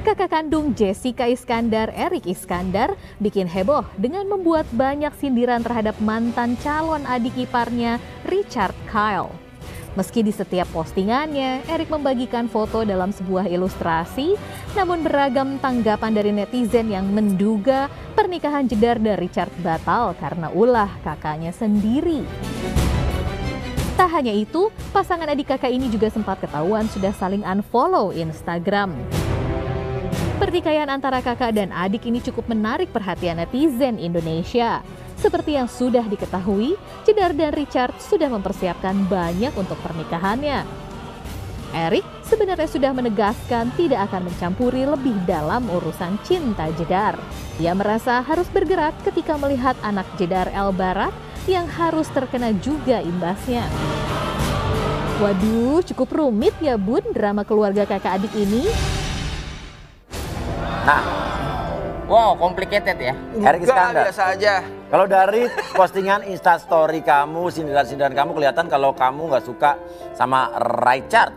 Kakak kandung Jessica Iskandar, Erik Iskandar, bikin heboh dengan membuat banyak sindiran terhadap mantan calon adik iparnya, Richard Kyle. Meski di setiap postingannya, Erik membagikan foto dalam sebuah ilustrasi, namun beragam tanggapan dari netizen yang menduga pernikahan Jedar dan Richard batal karena ulah kakaknya sendiri. Tak hanya itu, pasangan adik kakak ini juga sempat ketahuan sudah saling unfollow Instagram. Pertikaian antara kakak dan adik ini cukup menarik perhatian netizen Indonesia. Seperti yang sudah diketahui, Jedar dan Richard sudah mempersiapkan banyak untuk pernikahannya. Erik sebenarnya sudah menegaskan tidak akan mencampuri lebih dalam urusan cinta Jedar. Ia merasa harus bergerak ketika melihat anak Jedar El Barat yang harus terkena juga imbasnya. Waduh, cukup rumit ya Bun drama keluarga kakak adik ini. Nah, wow, complicated ya. Erik Iskandar. Biasa aja. Kalau dari postingan Instastory kamu, sindiran-sindiran kamu kelihatan kalau kamu nggak suka sama Richard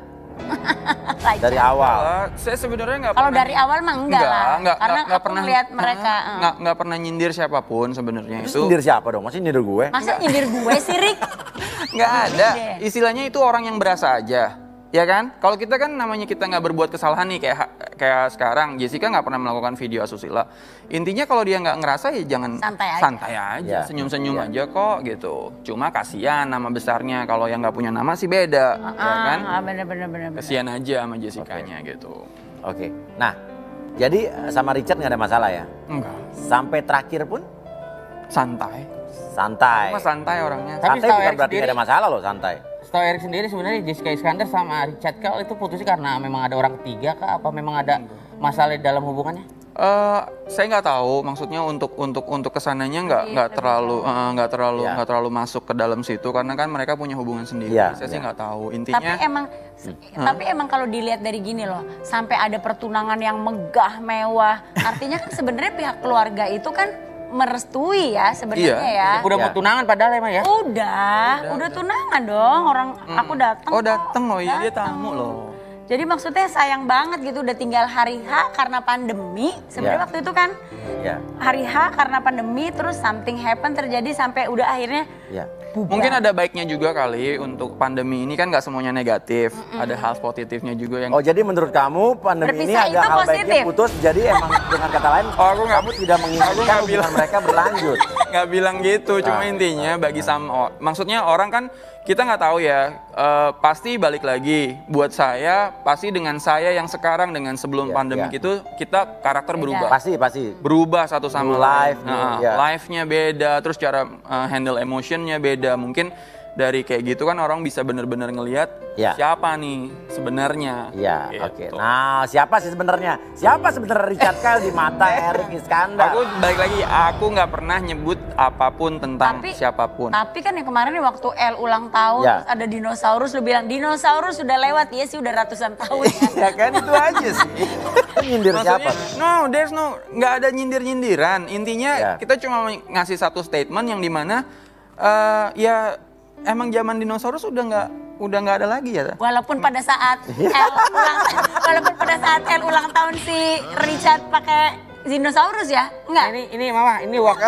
dari awal. Saya sebenarnya nggak. Kalau dari awal mah enggak lah. Karena nggak aku pernah lihat mereka. nggak pernah nyindir siapapun sebenarnya Terus itu. nyindir siapa dong? Masih nyindir gue? Masa nyindir gue sih, Rick? Nggak ada. deh. Istilahnya itu orang yang berasa aja. Ya kan? Kalau kita kan namanya kita nggak berbuat kesalahan nih kayak sekarang Jessica nggak pernah melakukan video asusila. Intinya kalau dia nggak ngerasa ya jangan santai aja, Ya. senyum-senyum Ya. aja kok gitu. Cuma kasihan nama besarnya kalau yang nggak punya nama sih beda, ya kan? Bener. Kasihan aja sama Jessica-nya gitu. Oke. Nah, jadi sama Richard nggak ada masalah ya? Enggak, Sampai terakhir pun santai. santai. Cuma santai orangnya. Tapi Santai setahu bukan Erik berarti nggak ada sendiri- masalah loh, santai. Setahu Erik sendiri sebenarnya Jessica Iskandar sama Richard Kyle itu putusnya karena memang ada orang ketiga kah? Apa memang ada masalah dalam hubungannya? Saya nggak tahu, maksudnya untuk kesananya nggak terlalu masuk ke dalam situ karena kan mereka punya hubungan sendiri. Iya, Saya sih iya. nggak tahu. Intinya Tapi emang kalau dilihat dari gini loh, sampai ada pertunangan yang megah mewah, artinya kan sebenarnya pihak keluarga itu kan merestui ya sebenarnya ya. Iya. Udah Ya. mau tunangan padahal emang ya? Udah tunangan dong, orang aku datang. oh dateng loh, ya dia tamu loh. Jadi maksudnya sayang banget gitu udah tinggal hari H karena pandemi. Sebenarnya Ya. waktu itu kan Ya, hari H karena pandemi terus something happen terjadi sampai udah akhirnya ya. bubar. Mungkin ada baiknya juga kali untuk pandemi ini kan nggak semuanya negatif. Ada hal positifnya juga yang. Oh, jadi menurut kamu pandemi ini Berpisah ada itu hal baiknya positif? putus, jadi emang dengan kata lain aku nggak- kamu tidak menginginkan nggak hubungan bilang. mereka berlanjut. Nggak bilang gitu, cuma intinya bagi maksudnya orang kan kita nggak tahu ya, pasti balik lagi buat saya, pasti dengan saya yang sekarang dengan sebelum Iya, pandemi iya. itu kita karakter berubah. Pasti. Berubah satu sama New lain. life, ya. Life-nya beda, terus cara handle emotionnya beda. Mungkin dari kayak gitu kan orang bisa bener-bener ngelihat Ya. siapa nih sebenarnya. Iya, Gitu. oke. Nah, siapa sih sebenarnya? Siapa sebenarnya Richard Kyle di mata Erik Iskandar? Aku balik lagi, aku nggak pernah nyebut apapun tentang siapapun. Tapi kan yang kemarin waktu El ulang tahun Ya. terus ada dinosaurus, lu bilang dinosaurus sudah lewat, ya sih udah ratusan tahun ya. Ya kan itu aja sih. Itu nyindir siapa? There's no, nggak ada nyindir-nyindiran. Intinya Ya. kita cuma ngasih satu statement yang dimana ya emang zaman dinosaurus udah nggak ada lagi ya. Walaupun pada saat El ulang tahun si Richard pakai dinosaurus ya, enggak? Ini mama, ini waktu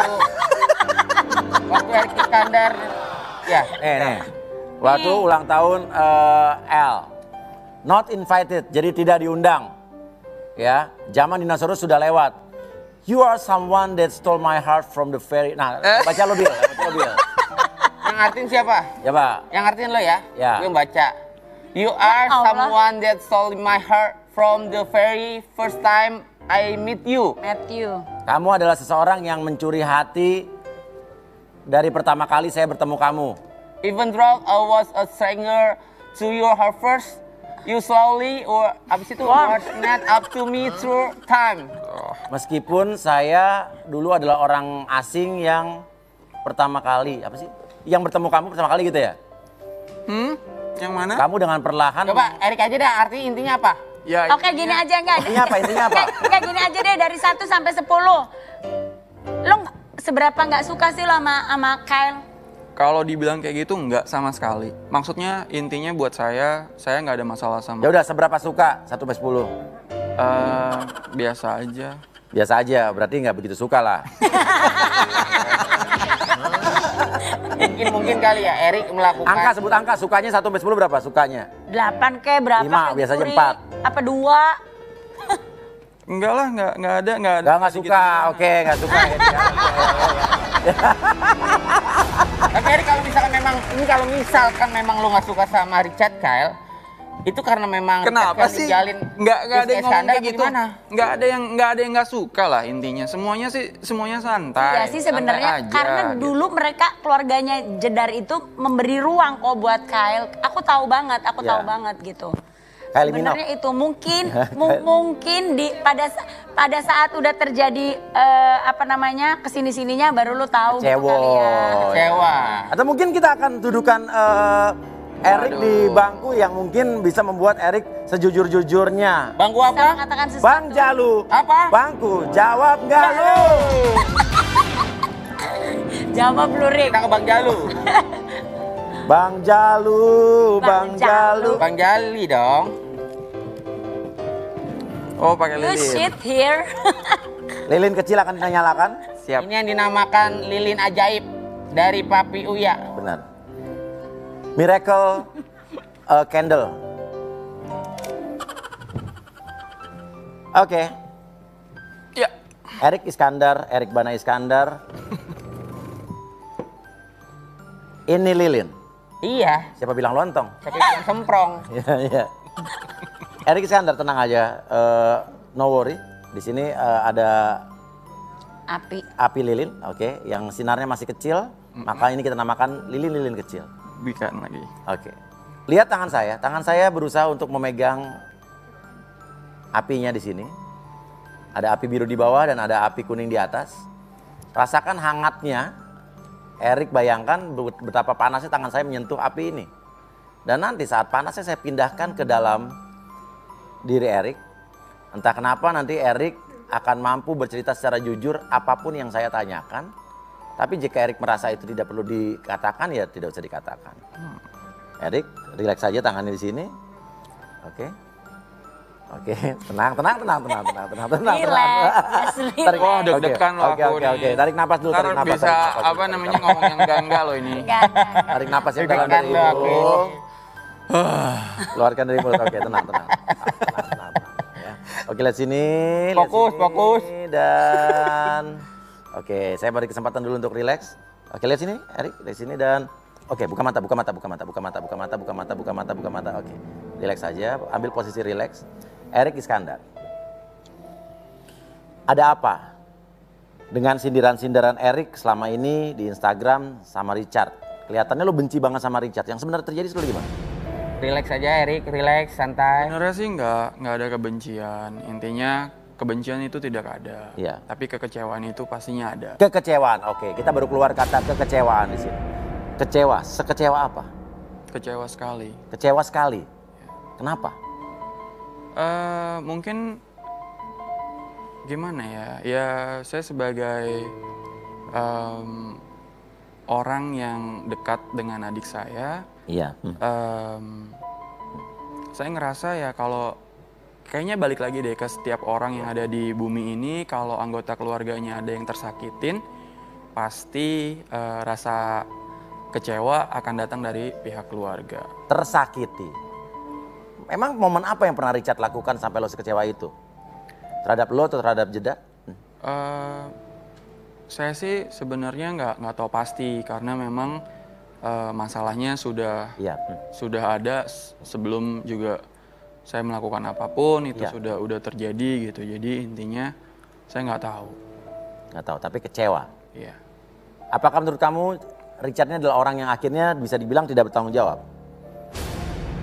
Erik Iskandar ya. Nih. Waktu ulang tahun L. Not invited, jadi tidak diundang. Ya, zaman dinosaurus sudah lewat. You are someone that stole my heart from the very... Nah, baca lo Bil. Yang artiin siapa? Ya, Pak. Yang artiin lo ya? Ya. Gue baca. You are Allah. someone that stole my heart from the very first time I meet you. Matthew. Kamu adalah seseorang yang mencuri hati dari pertama kali saya bertemu kamu. Even though I was a stranger to your heart first, you slowly or abis itu was not up to me through time. Meskipun saya dulu adalah orang asing yang pertama kali, apa sih? Yang bertemu kamu pertama kali gitu ya? Yang mana? Kamu dengan perlahan... Coba Erik aja deh, arti intinya apa? Ya, Oke, gini aja enggak? Intinya apa? Intinya apa? Enggak, gini aja deh dari 1 sampai 10. Lo seberapa nggak suka sih lo sama Kyle? kalau dibilang kayak gitu nggak sama sekali. Maksudnya intinya buat saya nggak ada masalah sama. Ya udah, seberapa suka? 1 sampai 10. Biasa aja. Biasa aja, berarti nggak begitu suka lah. Mungkin kali ya Erik melakukan. Angka, sebut angka, sukanya 1 sampai 10 berapa sukanya? 8 kayak berapa? 5, kayak biasanya Puri? 4. Apa 2? Enggak lah, enggak ada. Nggak suka, oke, nggak suka. Tapi Erik kalau misalkan memang lu nggak suka sama Richard Kyle, itu karena memang Kenapa sih? Jalin Nggak ada yang ngomong kayak gitu. Gimana? Nggak ada yang nggak suka lah intinya. Semuanya santai. Iya sih sebenarnya santai aja, karena gitu. dulu mereka keluarganya Jedar itu memberi ruang kok buat Kyle. Aku tahu banget gitu. Kylie Minogue. Sebenarnya itu mungkin pada saat udah terjadi kesini-sininya baru lu tahu gitu kali ya. Kecewa. Atau mungkin kita akan dudukan Erik di bangku yang mungkin bisa membuat Erik sejujur-jujurnya. Bangku Bisa apa? mengatakan sesuatu. Bang Jalu. Apa? Bangku, jawab nggak lu? Jawab lu, Rik. Kita ke Bang Jalu. Bang Jalu, Bang Jalu. Bang Jali dong. Oh, pakai You lilin. shit here. Lilin kecil akan dinyalakan. Siap. Ini yang dinamakan lilin ajaib dari Papi Uya. Benar. Miracle candle. Oke. Ya. Erik Bana Iskandar. Ini lilin. Iya, Siapa bilang lontong? tapi yang semprong. Iya, iya. Erik Iskandar, tenang aja. No worry. Di sini ada api lilin, oke, yang sinarnya masih kecil. Maka ini kita namakan lilin-lilin kecil. Bukan lagi. Oke. Lihat tangan saya. Tangan saya berusaha untuk memegang apinya di sini. Ada api biru di bawah dan ada api kuning di atas. Rasakan hangatnya. Erik bayangkan betapa panasnya tangan saya menyentuh api ini. Dan nanti saat panasnya saya pindahkan ke dalam diri Erik. Entah kenapa nanti Erik akan mampu bercerita secara jujur apapun yang saya tanyakan. Tapi jika Erik merasa itu tidak perlu dikatakan, ya tidak usah dikatakan. Erik, rileks saja tangannya di sini. Oke. Oke, tenang. Relax, Tarik, Wah, deg-degan loh aku nih. Oke. Tarik napas dulu, Ntar tarik napas. bisa ngomong yang enggak loh ini. Tarik napas yang dalam dari Deg-degan loh aku hidung. Keluarkan dari mulut. Oke, tenang. Ya. Oke, lihat sini. Fokus. Dan oke, saya beri kesempatan dulu untuk rileks. Oke, lihat sini, Erik, lihat sini dan oke, buka mata. Oke. Rileks saja, ambil posisi rileks. Erik Iskandar. Ada apa dengan sindiran-sindiran Erik selama ini di Instagram sama Richard? Kelihatannya lo benci banget sama Richard. Yang sebenarnya terjadi sebenarnya gimana? Relax aja Erik, relax, santai. Sebenarnya sih nggak ada kebencian. Intinya kebencian itu tidak ada. Iya. Tapi kekecewaan itu pastinya ada. Kekecewaan, oke. Kita baru keluar kata kekecewaan di sini. Kecewa, sekecewa apa? Kecewa sekali. Kecewa sekali. Kenapa? Mungkin gimana ya? Ya saya sebagai orang yang dekat dengan adik saya, Iya. saya ngerasa ya kalau kayaknya balik lagi deh ke setiap orang yang ada di bumi ini, kalau anggota keluarganya ada yang tersakitin, pasti rasa kecewa akan datang dari pihak keluarga. Tersakiti. Emang momen apa yang pernah Richard lakukan sampai lo sekecewa itu? Terhadap lo atau terhadap Jedar? Saya sih sebenarnya nggak tahu pasti karena memang masalahnya sudah Iya. ada sebelum juga saya melakukan apapun itu Iya. udah terjadi gitu. Jadi intinya saya nggak tahu. Nggak tahu, tapi kecewa. Iya. Apakah menurut kamu Richard ini adalah orang yang akhirnya bisa dibilang tidak bertanggung jawab?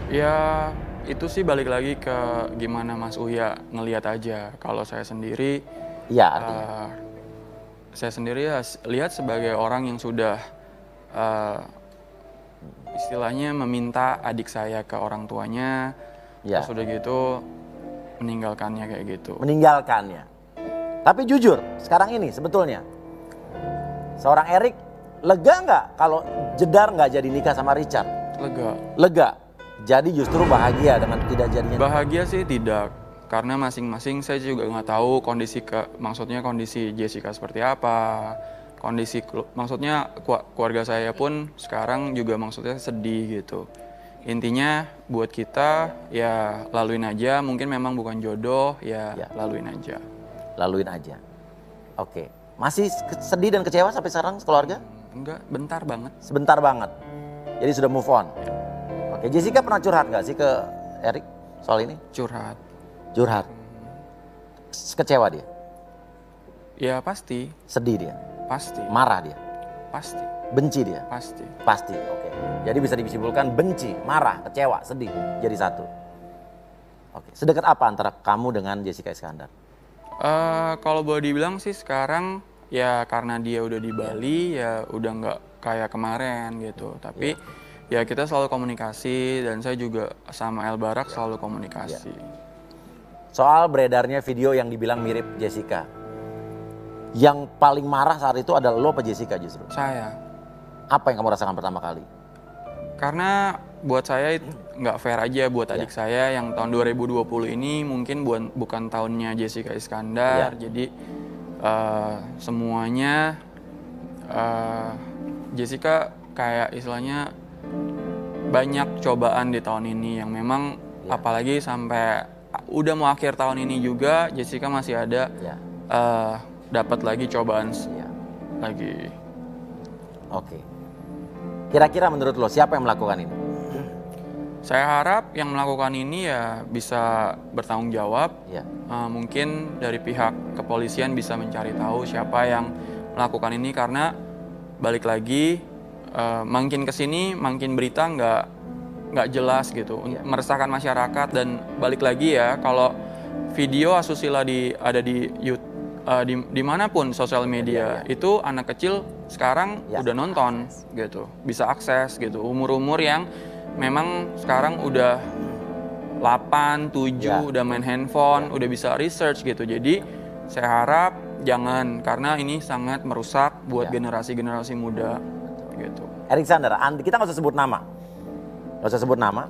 Ya itu sih balik lagi ke gimana Mas Uya ngelihat aja. Kalau saya sendiri, Iya, artinya. saya sendiri ya lihat sebagai orang yang sudah istilahnya meminta adik saya ke orang tuanya, Iya. terus udah gitu meninggalkannya kayak gitu. Meninggalkannya. Tapi jujur, sekarang ini sebetulnya seorang Erik lega nggak kalau Jedar nggak jadi nikah sama Richard? Lega. Lega. Jadi justru bahagia dengan tidak jadinya. Bahagia sih tidak, karena masing-masing saya juga nggak tahu maksudnya kondisi Jessica seperti apa, maksudnya keluarga saya pun sekarang juga maksudnya sedih gitu. Intinya buat kita ya laluin aja, mungkin memang bukan jodoh ya, laluin aja. Laluin aja. Oke. Masih sedih dan kecewa sampai sekarang keluarga? Enggak, bentar banget. Sebentar banget. Jadi sudah move on. Oke, Jessica pernah curhat nggak sih ke Erik soal ini? Curhat. Kecewa dia? Ya pasti. Sedih dia? Pasti. Marah dia? Pasti. Benci dia? Pasti. Pasti, oke. Jadi bisa disimpulkan benci, marah, kecewa, sedih jadi satu. Oke, sedekat apa antara kamu dengan Jessica Iskandar? Kalau boleh dibilang sih sekarang ya karena dia udah di Bali ya udah nggak kayak kemarin gitu. Tapi ya kita selalu komunikasi dan saya juga sama El Barak selalu komunikasi. Soal beredarnya video yang dibilang mirip Jessica. Yang paling marah saat itu adalah lo apa Jessica justru? Saya. Apa yang kamu rasakan pertama kali? Karena buat saya nggak fair aja buat adik saya yang tahun 2020 ini mungkin bukan tahunnya Jessica Iskandar. Jadi semuanya Jessica kayak istilahnya banyak cobaan di tahun ini yang memang apalagi sampai udah mau akhir tahun ini juga Jessica masih ada dapat lagi cobaan lagi. Oke. Kira-kira menurut lo siapa yang melakukan ini? Saya harap yang melakukan ini ya bisa bertanggung jawab. Mungkin dari pihak kepolisian bisa mencari tahu siapa yang melakukan ini karena balik lagi makin kesini makin berita nggak jelas gitu, meresahkan masyarakat dan balik lagi ya kalau video asusila ada di YouTube dimanapun sosial media itu anak kecil sekarang udah nonton gitu, bisa akses gitu, umur-umur yang memang sekarang udah 8, 7 udah main handphone, udah bisa research gitu. Jadi saya harap jangan karena ini sangat merusak buat generasi-generasi muda gitu. Erik Iskandar, kita nggak usah sebut nama. Nggak usah sebut nama.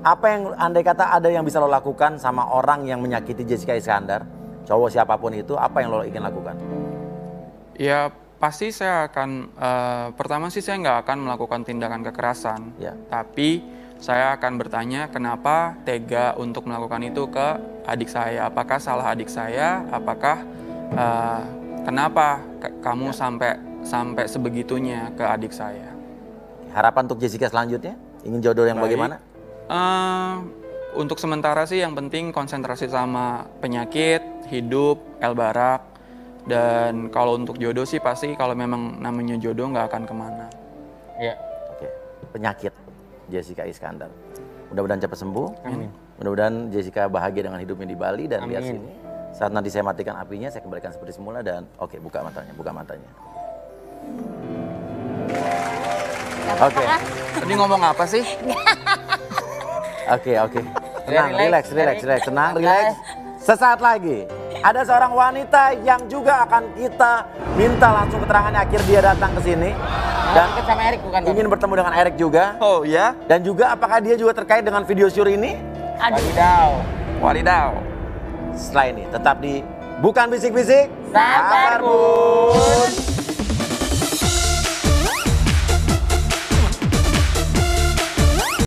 Apa yang andai kata ada yang bisa lo lakukan sama orang yang menyakiti Jessica Iskandar, cowok siapapun itu, apa yang lo ingin lakukan? Ya pasti saya akan, pertama sih saya nggak akan melakukan tindakan kekerasan. Tapi saya akan bertanya kenapa tega untuk melakukan itu ke adik saya. Apakah salah adik saya? Apakah kenapa kamu sampai sebegitunya ke adik saya? Harapan untuk Jessica selanjutnya? Ingin jodoh yang bagaimana? Untuk sementara sih yang penting konsentrasi sama penyakit, hidup, El Barak. Dan kalau untuk jodoh sih pasti kalau memang namanya jodoh nggak akan kemana. Oke. Penyakit Jessica Iskandar. Mudah-mudahan cepat sembuh. Amin. Mudah-mudahan Jessica bahagia dengan hidupnya di Bali dan lihat sini. Saat nanti saya matikan apinya, saya kembalikan seperti semula dan buka matanya. Oke. Tadi ngomong apa sih? Oke. Tenang, relax. Tenang, relax. Sesaat lagi, ada seorang wanita yang juga akan kita minta langsung keterangannya akhir dia datang ke sini. Dan sama Erik bukan? Ingin bertemu dengan Erik juga. Oh ya? Dan juga apakah dia juga terkait dengan video syur ini? Wadidaw. Setelah ini tetap di Bukan Bisik-Bisik, Sabar Bun.